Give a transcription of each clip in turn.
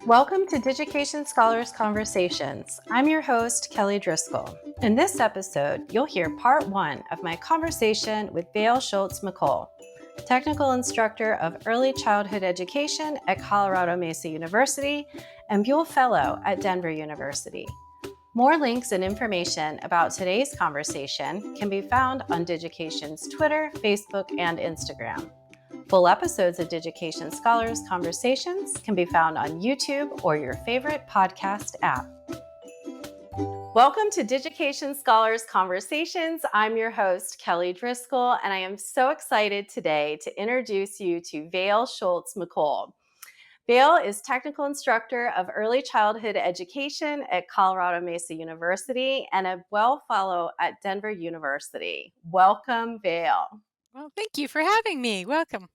Welcome to Digication Scholars Conversations. I'm your host, Kelly Driscoll. In this episode, you'll hear part one of my conversation with Vail Shoultz-McCole, technical instructor of early childhood education at Colorado Mesa University and Buell Fellow at Denver University. More links and information about today's conversation can be found on Digication's Twitter, Facebook, and Instagram. Full episodes of Digication Scholars Conversations can be found on YouTube or your favorite podcast app. Welcome to Digication Scholars Conversations. I'm your host, Kelly Driscoll, and I am so excited today to introduce you to Vail Shoultz-McCole. Vail is technical instructor of early childhood education at Colorado Mesa University and a Buell Fellow at Denver University. Welcome, Vail. Well, thank you for having me. Welcome.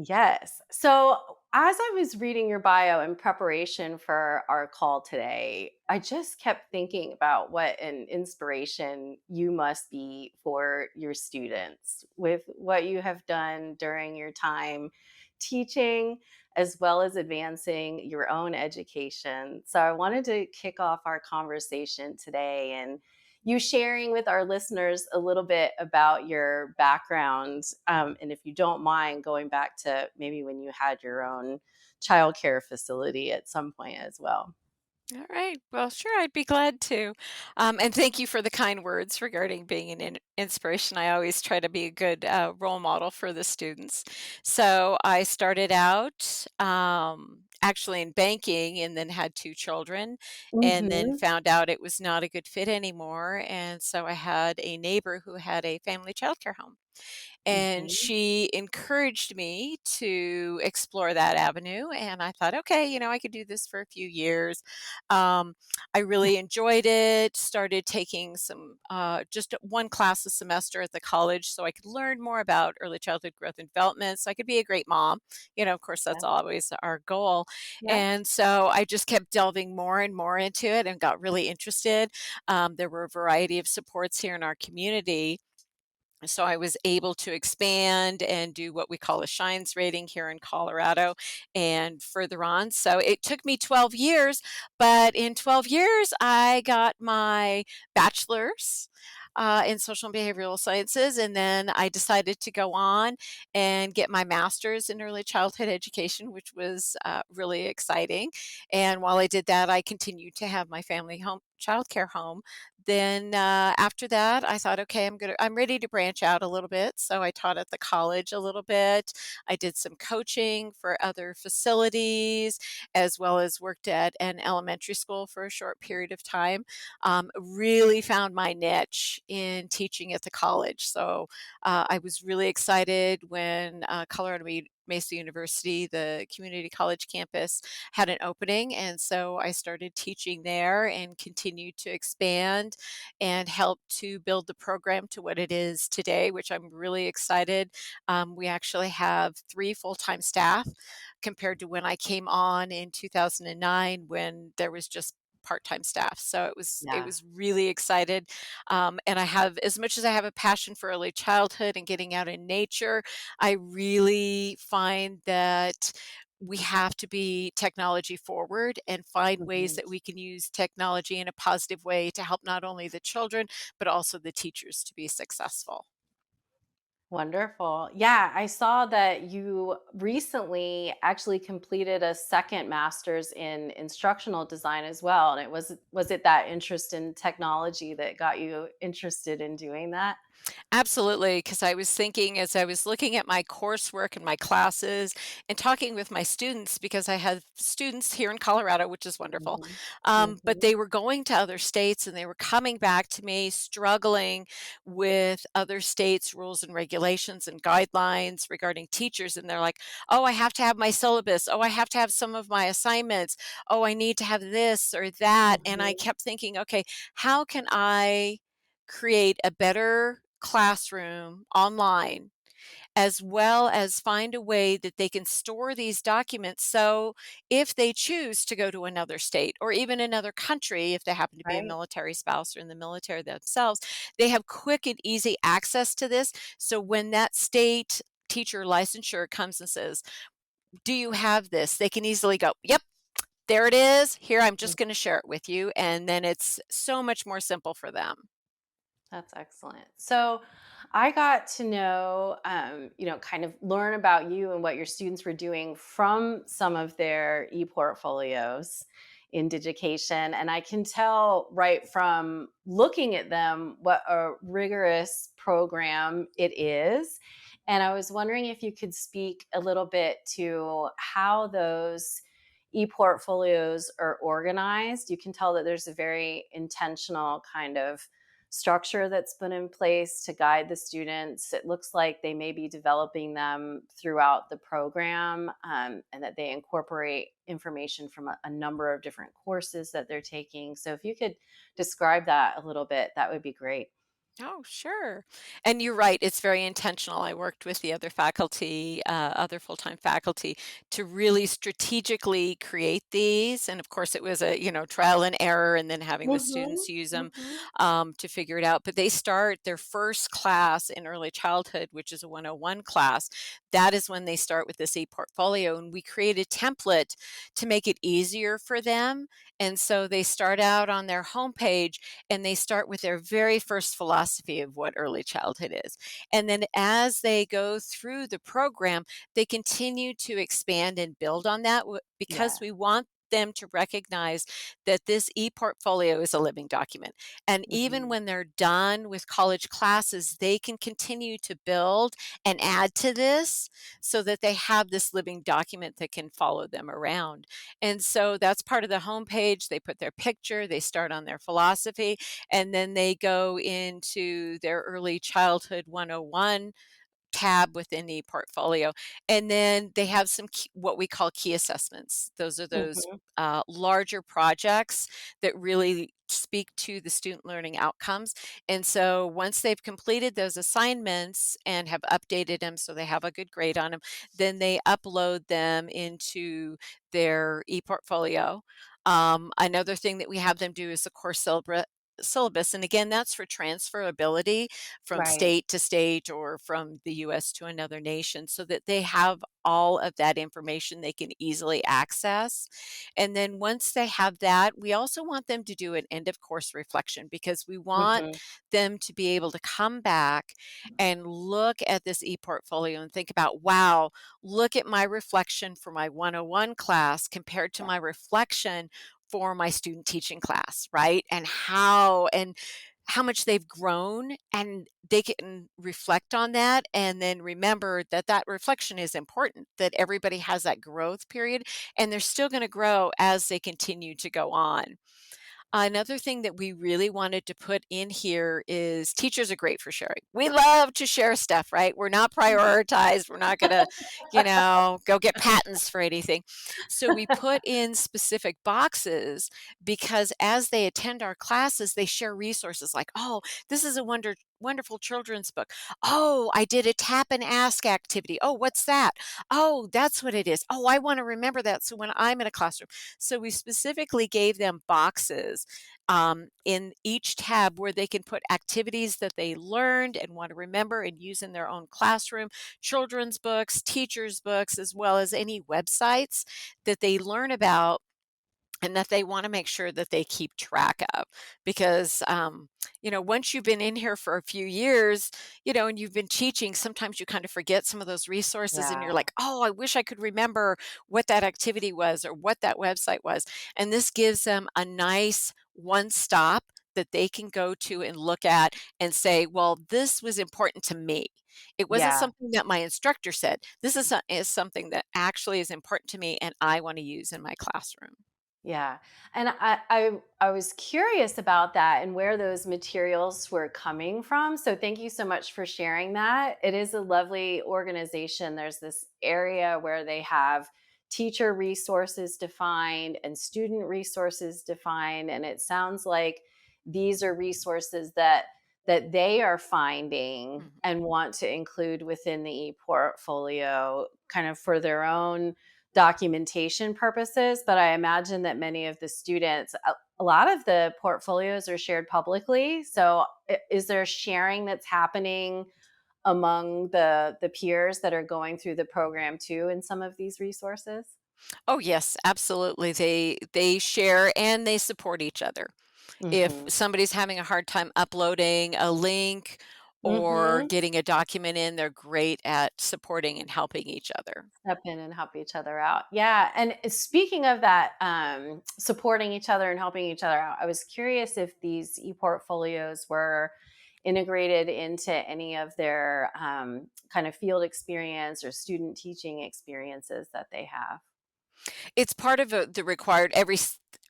Yes. So, as I was reading your bio in preparation for our call today, I just kept thinking about what an inspiration you must be for your students with what you have done during your time teaching, as well as advancing your own education. So, I wanted to kick off our conversation today and you sharing with our listeners a little bit about your background. And if you don't mind going back to maybe when you had your own childcare facility at some point as well. All right. Well, sure, I'd be glad to. And thank you for the kind words regarding being an inspiration. I always try to be a good role model for the students. So I started out actually in banking and then had two children and then Mm-hmm. found out it was not a good fit anymore. And so I had a neighbor who had a family childcare home. And Mm-hmm. she encouraged me to explore that avenue. And I thought, okay, I could do this for a few years. I really enjoyed it, started taking just one class a semester at the college so I could learn more about early childhood growth and development so I could be a great mom. Of course, that's always our goal. Yeah. And so I just kept delving more and more into it and got really interested. There were a variety of supports here in our community, so I was able to expand and do what we call a Shines rating here in Colorado and further on. So it took me 12 years, but in 12 years, I got my bachelor's in social and behavioral sciences. And then I decided to go on and get my master's in early childhood education, which was really exciting. And while I did that, I continued to have my family home childcare home. Then after that, I thought, okay, I'm ready to branch out a little bit. So I taught at the college a little bit. I did some coaching for other facilities, as well as worked at an elementary school for a short period of time. Really found my niche in teaching at the college. So I was really excited when Colorado Mesa University, the community college campus, had an opening. And so I started teaching there and continued to expand and help to build the program to what it is today, which I'm really excited. We actually have 3 full-time staff compared to when I came on in 2009 when there was just part-time staff. So it Yeah. was really excited. And I have, as much as I have a passion for early childhood and getting out in nature, I really find that we have to be technology forward and find ways Mhm. that we can use technology in a positive way to help not only the children, but also the teachers to be successful. Wonderful. Yeah, I saw that you recently actually completed a second master's in instructional design as well. And was it that interest in technology that got you interested in doing that? Absolutely, because I was thinking as I was looking at my coursework and my classes and talking with my students, because I have students here in Colorado, which is wonderful, Mhm. but Mhm. they were going to other states and they were coming back to me struggling with other states' rules and regulations and guidelines regarding teachers. And they're like, oh, I have to have my syllabus. Oh, I have to have some of my assignments. Oh, I need to have this or that. And I Mhm. kept thinking, okay, how can I create a better classroom online, as well as find a way that they can store these documents so if they choose to go to another state or even another country, if they happen to be a Right. military spouse or in the military themselves, they have quick and easy access to this. So when that state teacher licensure comes and says, do you have this? They can easily go, yep, there it is. Here, I'm just going to share it with you. And then it's so much more simple for them. That's excellent. So I got to know, kind of learn about you and what your students were doing from some of their e-portfolios in Digication. And I can tell right from looking at them what a rigorous program it is. And I was wondering if you could speak a little bit to how those e-portfolios are organized. You can tell that there's a very intentional kind of structure that's been in place to guide the students. It looks like they may be developing them throughout the program, and that they incorporate information from a number of different courses that they're taking. So, if you could describe that a little bit, that would be great. Oh, sure. And you're right, it's very intentional. I worked with the other faculty, other full-time faculty to really strategically create these. And of course, it was a, trial and error and then having the students Mhm, use them mhm. to figure it out. But they start their first class in early childhood, which is a 101 class. That is when they start with this e-portfolio. And we create a template to make it easier for them. And so they start out on their homepage and they start with their very first philosophy of what early childhood is. And then as they go through the program, they continue to expand and build on that because Yeah. we want them to recognize that this e-portfolio is a living document. And even Mhm. when they're done with college classes, they can continue to build and add to this so that they have this living document that can follow them around. And so that's part of the homepage. They put their picture, they start on their philosophy, and then they go into their early childhood 101 tab within the portfolio. And then they have some what we call key assessments. Those are those Mhm. larger projects that really speak to the student learning outcomes. And so once they've completed those assignments and have updated them so they have a good grade on them, then they upload them into their e-portfolio. Another thing that we have them do is the course syllabus. And again, that's for transferability from Right. state to state or from the US to another nation so that they have all of that information they can easily access. And then once they have that, we also want them to do an end of course reflection because we want Mhm. them to be able to come back and look at this e-portfolio and think about, wow, look at my reflection for my 101 class compared to Yeah. my reflection for my student teaching class, right? And how much they've grown, and they can reflect on that and then remember that that reflection is important, that everybody has that growth period and they're still going to grow as they continue to go on. Another thing that we really wanted to put in here is teachers are great for sharing. We love to share stuff, right? We're not prioritized. We're not going to, go get patents for anything. So we put in specific boxes because as they attend our classes, they share resources like, oh, this is a wonderful children's book. Oh, I did a tap and ask activity. Oh, what's that? Oh, that's what it is. Oh, I want to remember that. So when I'm in a classroom, so we specifically gave them boxes in each tab where they can put activities that they learned and want to remember and use in their own classroom, children's books, teachers' books, as well as any websites that they learn about and that they want to make sure that they keep track of because once you've been in here for a few years, and you've been teaching, sometimes you kind of forget some of those resources and you're Yeah. like, oh, I wish I could remember what that activity was or what that website was. And this gives them a nice one stop that they can go to and look at and say, well, this was important to me. It wasn't Yeah. something that my instructor said. This is something that actually is important to me and I want to use in my classroom. Yeah. And I was curious about that and where those materials were coming from. So thank you so much for sharing that. It is a lovely organization. There's this area where they have teacher resources defined and student resources defined, and it sounds like these are resources that they are finding Mhm. and want to include within the e-portfolio kind of for their own documentation purposes, but I imagine that many of the students, a lot of the portfolios are shared publicly. So, is there sharing that's happening among the peers that are going through the program too in some of these resources? Oh, yes, absolutely. They share and they support each other. If Mhm. somebody's having a hard time uploading a link or Mhm. getting a document in, they're great at supporting and helping each other. Step in and help each other out. Yeah, and speaking of that, supporting each other and helping each other out, I was curious if these e-portfolios were integrated into any of their kind of field experience or student teaching experiences that they have. It's part of the required every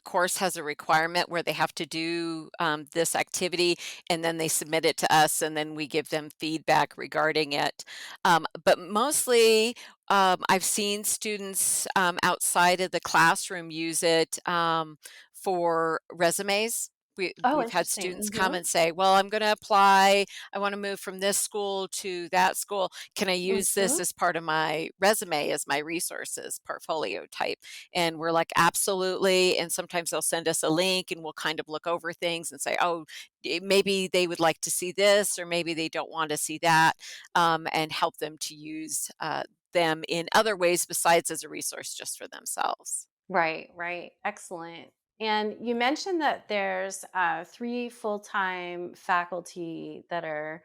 course has a requirement where they have to do this activity, and then they submit it to us, and then we give them feedback regarding it. But mostly, I've seen students outside of the classroom use it for resumes. Oh, We've had interesting. students come and say, "Well, I'm going to apply. I want to move from this school to that school. Can I use this Hmm. as part of my resume, as my resources portfolio type?" And we're like, "Absolutely." And sometimes they'll send us a link and we'll kind of look over things and say, "Oh, maybe they would like to see this, or maybe they don't want to see that," and help them to use them in other ways besides as a resource just for themselves. Right, right. Excellent. And you mentioned that there's three full time faculty that are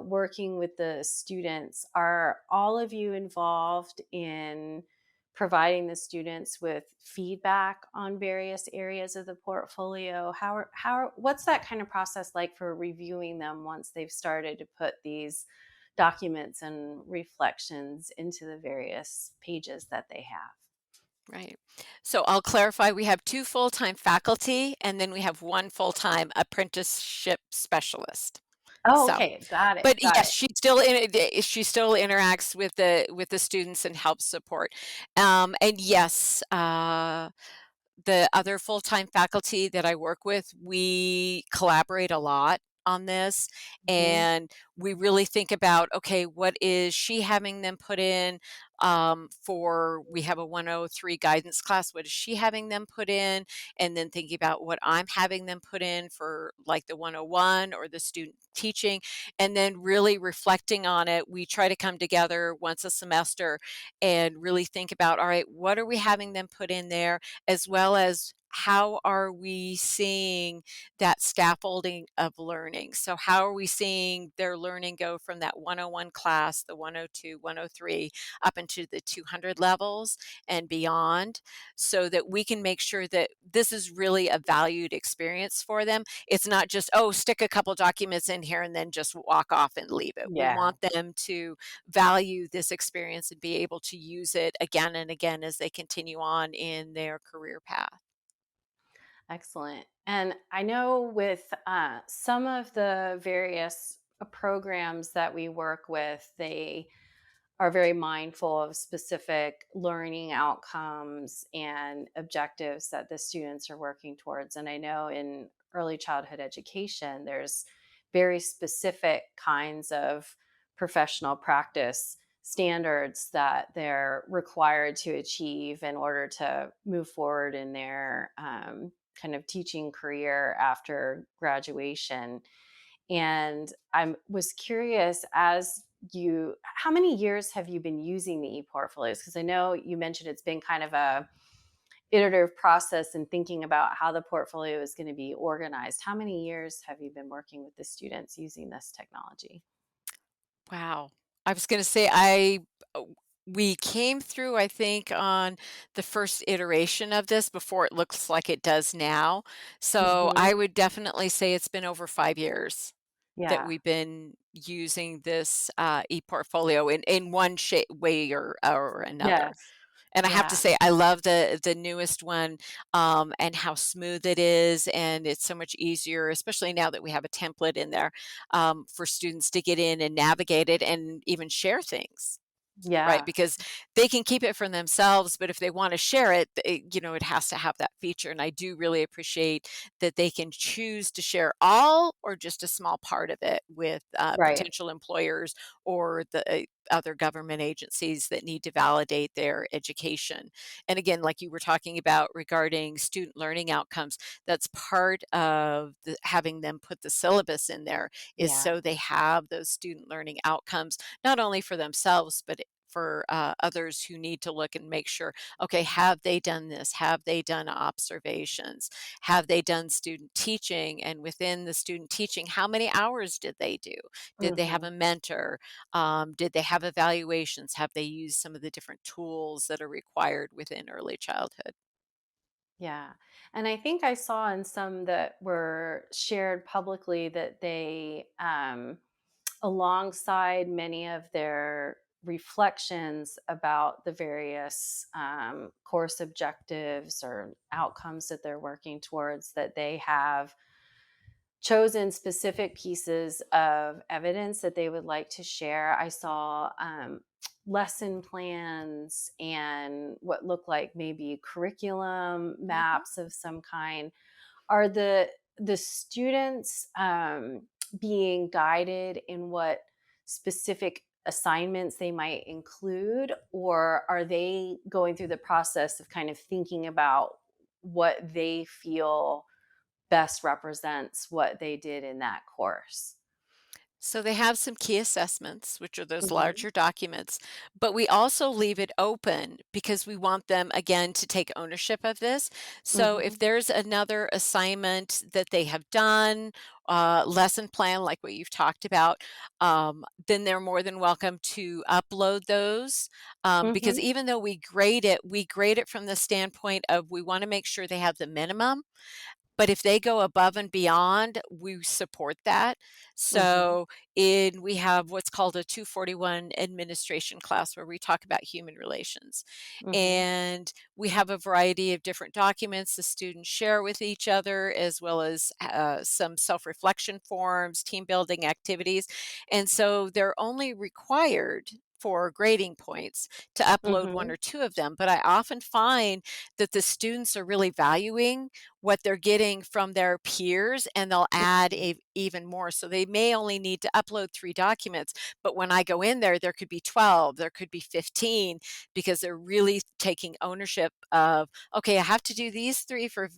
working with the students. Are all of you involved in providing the students with feedback on various areas of the portfolio? What's that kind of process like for reviewing them once they've started to put these documents and reflections into the various pages that they have? Right. So I'll clarify, we have 2 full-time faculty, and then we have 1 full-time apprenticeship specialist. Oh, So, okay. Got it. but Got yes, it. she still interacts with the students and helps support. And yes, the other full-time faculty that I work with, we collaborate a lot on this, Mhm. and we really think about, okay, what is she having them put in for we have a 103 guidance class, what is she having them put in? And then thinking about what I'm having them put in for like the 101 or the student teaching, and then really reflecting on it. We try to come together once a semester and really think about, all right, what are we having them put in there? As well as how are we seeing that scaffolding of learning? So, how are we seeing their learning go from that 101 class, the 102, 103, up into the 200 levels and beyond, so that we can make sure that this is really a valued experience for them? It's not just, oh, stick a couple documents in here and then just walk off and leave it. We Yeah. want them to value this experience and be able to use it again and again as they continue on in their career path. Excellent. And I know with some of the various programs that we work with, they are very mindful of specific learning outcomes and objectives that the students are working towards. And I know in early childhood education, there's very specific kinds of professional practice standards that they're required to achieve in order to move forward in their kind of teaching career after graduation. And I was curious, as you how many years have you been using the e-portfolios? Because I know you mentioned it's been kind of a iterative process and thinking about how the portfolio is going to be organized. How many years have you been working with the students using this technology? Wow. I was gonna say we came through, I think, on the first iteration of this before it looks like it does now. So I Hmm. would definitely say it's been over 5 years that Yeah. we've been using this e-portfolio in one way or another. Yes. And I have to Yeah. say, I love the newest one, and how smooth it is, and it's so much easier, especially now that we have a template in there, for students to get in and navigate it and even share things. Right, Yeah. because they can keep it for themselves, but if they wanna share it, it has to have that feature, and I do really appreciate that they can choose to share all or just a small part of it with, Right. potential employers or the, other government agencies that need to validate their education. And again, like you were talking about regarding student learning outcomes, that's part of having them put the syllabus in there is Yeah. so they have those student learning outcomes, not only for themselves, but for others who need to look and make sure, okay, have they done this? Have they done observations? Have they done student teaching? And within the student teaching, how many hours did they do? Did they have Mhm. a mentor? Did they have evaluations? Have they used some of the different tools that are required within early childhood? Yeah. And I think I saw in some that were shared publicly that they, alongside many of their reflections about the various course objectives or outcomes that they're working towards, that they have chosen specific pieces of evidence that they would like to share. I saw lesson plans and what looked like maybe curriculum Mhm. maps of some kind. Are the students being guided in what specific assignments they might include, or are they going through the process of kind of thinking about what they feel best represents what they did in that course? So they have some key assessments, which are those Mhm, larger documents, but we also leave it open because we want them, again, to take ownership of this. So if mhm, there's another assignment that they have done, lesson plan like what you've talked about, then they're more than welcome to upload those. Because mhm, even though we grade it from the standpoint of we want to make sure they have the minimum, but if they go above and beyond, we support that. mhm, So, we have what's called a 241 administration class where we talk about human relations. mhm, And we have a variety of different documents the students share with each other, as well as some self reflection forms, team building activities. And so they're only required for grading points to upload one mhm, or two of them. But I often find that the students are really valuing what they're getting from their peers, and they'll add mhm, even more. So they may only need to upload 3 documents, but when I go in there, there could be 12, there could be 15, because they're really taking ownership of, okay, I have to do these 3 for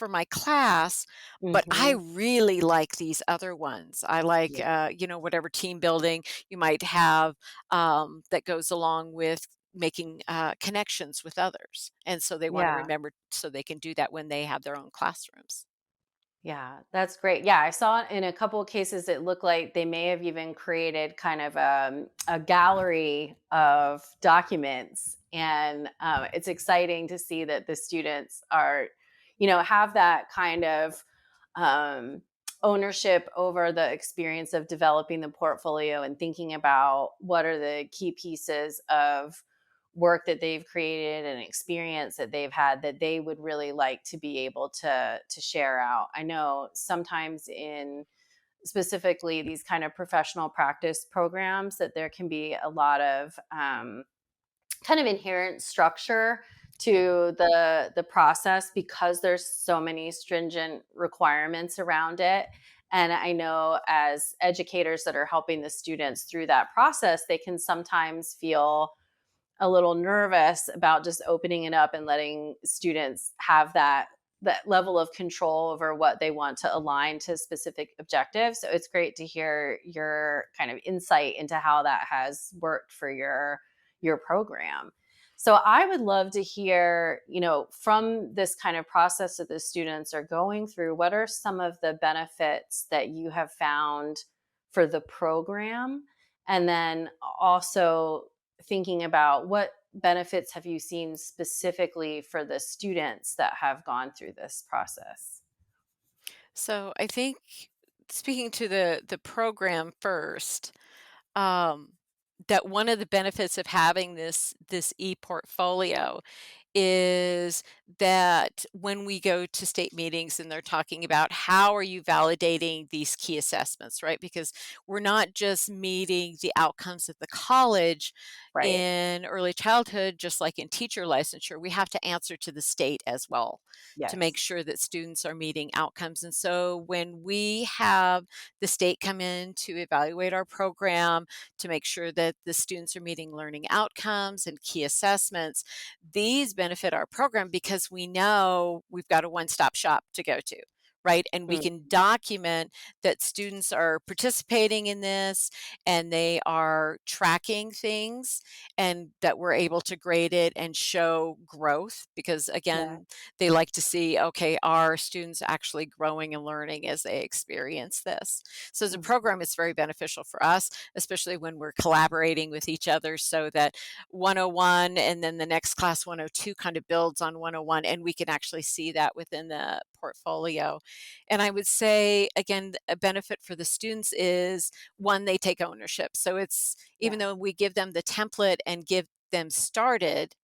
my class, but I mhm. really like these other ones. I like, Yeah, whatever team building you might have, that goes along with making connections with others. And so they want to yeah. remember so they can do that when they have their own classrooms. Yeah, that's great. Yeah, I saw in a couple of cases it looked like they may have even created kind of a gallery of documents, and it's exciting to see that the students are, have that kind of um, ownership over the experience of developing the portfolio and thinking about what are the key pieces of work that they've created and experience that they've had that they would really like to be able to share out. I know sometimes in specifically these kind of professional practice programs that there can be a lot of kind of inherent structure to the process because there's so many stringent requirements around it. And I know as educators that are helping the students through that process, they can sometimes feel a little nervous about just opening it up and letting students have that level of control over what they want to align to specific objectives. So it's great to hear your kind of insight into how that has worked for your program. So I would love to hear, from this kind of process that the students are going through, what are some of the benefits that you have found for the program? And then also thinking about what benefits have you seen specifically for the students that have gone through this process? So I think, speaking to the program first, um, that one of the benefits of having this e-portfolio is that when we go to state meetings and they're talking about how are you validating these key assessments, right? Because we're not just meeting the outcomes at the college Right. in early childhood, just like in teacher licensure, we have to answer to the state as well to make Yes. sure that students are meeting outcomes. And so when we have the state come in to evaluate our program to make sure that the students are meeting learning outcomes and key assessments, these benefit our program because we know we've got a one-stop shop to go to, right? And we Mm. can document that students are participating in this and they are tracking things and that we're able to grade it and show growth because, Yeah. again, they like to see, okay, are students actually growing and learning as they experience this? So, as a Mhm. program, it's very beneficial for us, especially when we're collaborating with each other so that 101 and then the next class 102 kind of builds on 101 and we can actually see that within the portfolio. And I would say, again, a benefit for the students is one, they take ownership. So it's even Yeah. though we give them the template and give them started,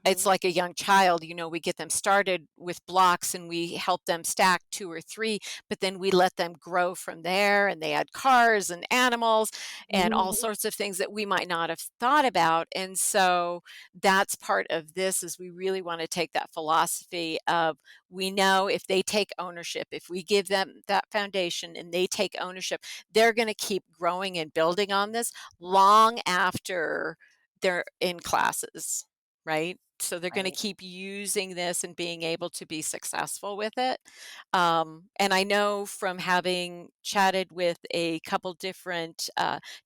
it's Mhm. like a young child, we get them started with blocks and we help them stack 2 or 3, but then we let them grow from there and they add cars and animals and all Mhm. sorts of things that we might not have thought about. And so that's part of this is we really want to take that philosophy of we know if they take ownership, if we give them that foundation and they take ownership, they're going to keep growing and building on this long after they're in classes, right? So they're going to Right. keep using this and being able to be successful with it. And I know from having chatted with a couple different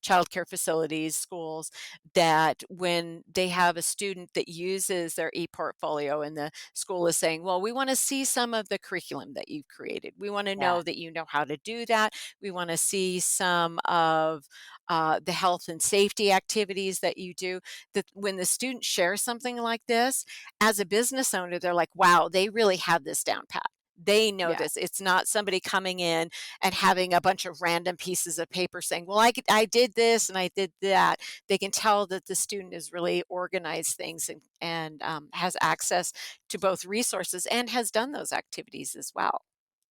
childcare facilities, schools, that when they have a student that uses their e-portfolio and the school is saying, well, we want to see some of the curriculum that you've created. We want to Yeah. know that you know how to do that. We want to see some of the health and safety activities that you do, that when the student shares something like this, as a business owner, they're like, wow, they really have this down pat. They know Yeah. this. It's not somebody coming in and having a bunch of random pieces of paper saying, well, I did this and I did that. They can tell that the student is really organized things and has access to both resources and has done those activities as well.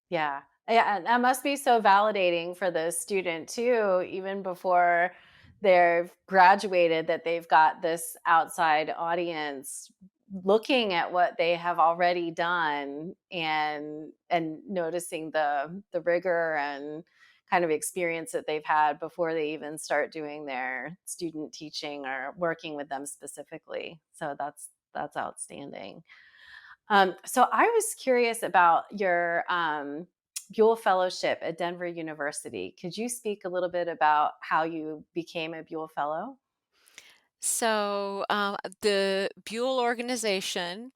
Yeah. Yeah, and that must be so validating for the student too, even before they've graduated, that they've got this outside audience looking at what they have already done and noticing the rigor and kind of experience that they've had before they even start doing their student teaching or working with them specifically. So that's outstanding. So I was curious about your Buell Fellowship at Denver University. Could you speak a little bit about how you became a Buell Fellow? So the Buell organization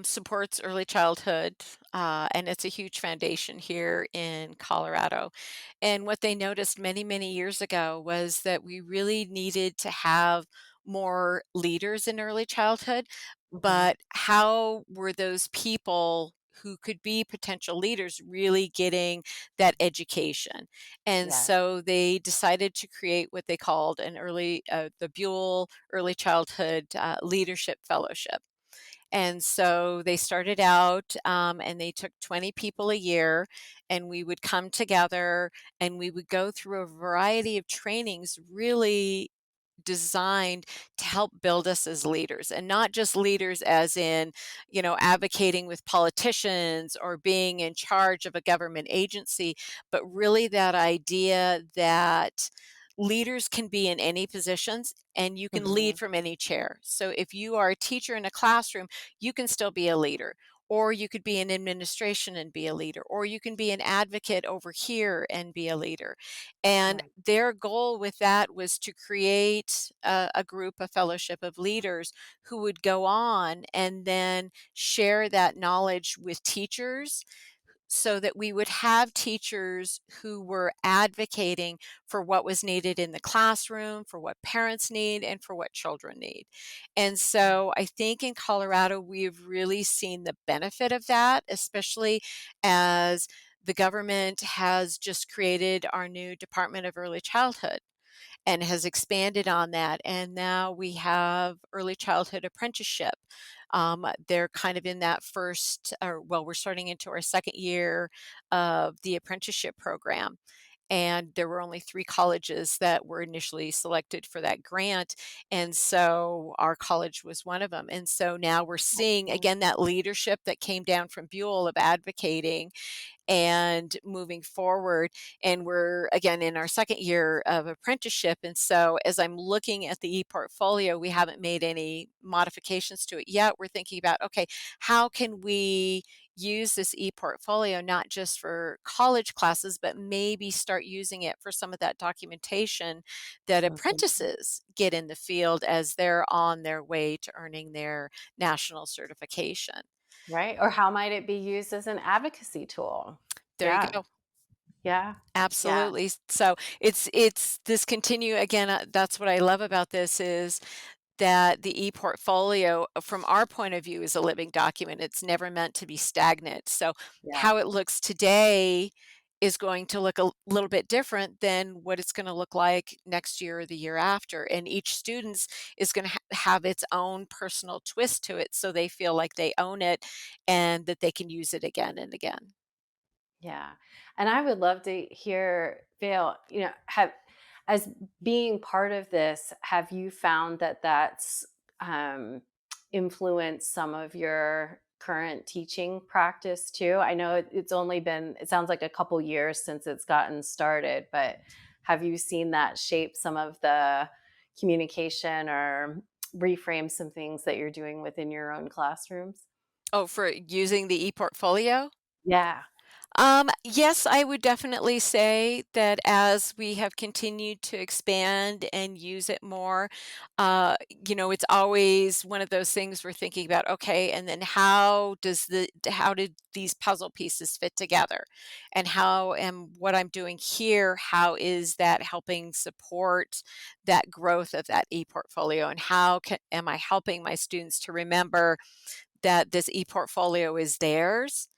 supports early childhood, and it's a huge foundation here in Colorado. And what they noticed many, many years ago was that we really needed to have more leaders in early childhood, Hmm. but how were those people who could be potential leaders really getting that education? And Yeah. so they decided to create what they called the Buell Early Childhood Leadership Fellowship. And so they started out and they took 20 people a year, and we would come together and we would go through a variety of trainings really designed to help build us as leaders, and not just leaders as in, advocating with politicians or being in charge of a government agency, but really that idea that leaders can be in any positions and you can Hmm. lead from any chair. So if you are a teacher in a classroom, you can still be a leader. Or you could be in administration and be a leader, or you can be an advocate over here and be a leader. And Right. their goal with that was to create a group, a fellowship of leaders who would go on and then share that knowledge with teachers so that we would have teachers who were advocating for what was needed in the classroom, for what parents need, and for what children need. And Right. so I think in Colorado, we've really seen the benefit of that, especially as the government has just created our new Department of Early Childhood and has expanded on that. And now we have early childhood apprenticeship. They're kind of in that first, or well, we're starting into our second year of the apprenticeship program. And there were only 3 colleges that were initially selected for that grant. And so our college was one of them. And so now we're seeing Mm. again that leadership that came down from Buell of advocating and moving forward. And we're again in our second year of apprenticeship. And so as I'm looking at the e-portfolio, we haven't made any modifications to it yet. We're thinking about, okay, how can we use this e-portfolio not just for college classes, but maybe start using it for some of that documentation that Mhm. apprentices get in the field as they're on their way to earning their national certification. Right? Or how might it be used as an advocacy tool? There you Yeah. go. Yeah. Yeah. Absolutely. So it's this continue again, that's what I love about this is that the e-portfolio, from our point of view, is a living document. It's never meant to be stagnant. So Yeah. how it looks today is going to look a little bit different than what it's going to look like next year or the year after. And each student's is going to have its own personal twist to it so they feel like they own it and that they can use it again and again. Yeah. And I would love to hear, Vail, have as being part of this, have you found that that's um, influenced some of your current teaching practice too? I know it's only been, it sounds like a couple years since it's gotten started, but have you seen that shape some of the communication or reframe some things that you're doing within your own classrooms? Oh, for using the e-portfolio? Yeah. Yes, I would definitely say that as we have continued to expand and use it more, it's always one of those things we're thinking about, okay, and then how did these puzzle pieces fit together? And how am what I'm doing here, how is that helping support that growth of that e-portfolio? And am I helping my students to remember that this e-portfolio is theirs?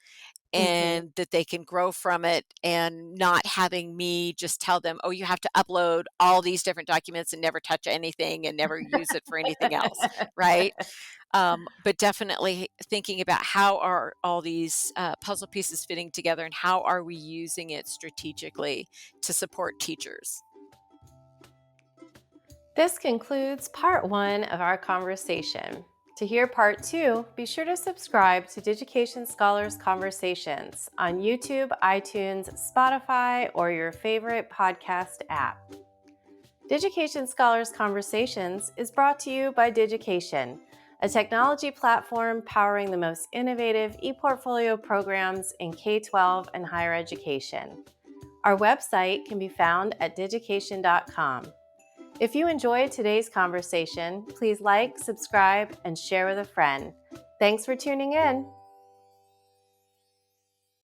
Hmm. And that they can grow from it and not having me just tell them, "Oh, you have to upload all these different documents and never touch anything and never use it for anything else," right? But definitely thinking about how are all these puzzle pieces fitting together and how are we using it strategically to support teachers. This concludes part one of our conversation. To hear part two, be sure to subscribe to Digication Scholars Conversations on YouTube, iTunes, Spotify, or your favorite podcast app. Digication Scholars Conversations is brought to you by Digication, a technology platform powering the most innovative e-portfolio programs in K-12 and higher education. Our website can be found at digication.com. If you enjoyed today's conversation, please like, subscribe, and share with a friend. Thanks for tuning in.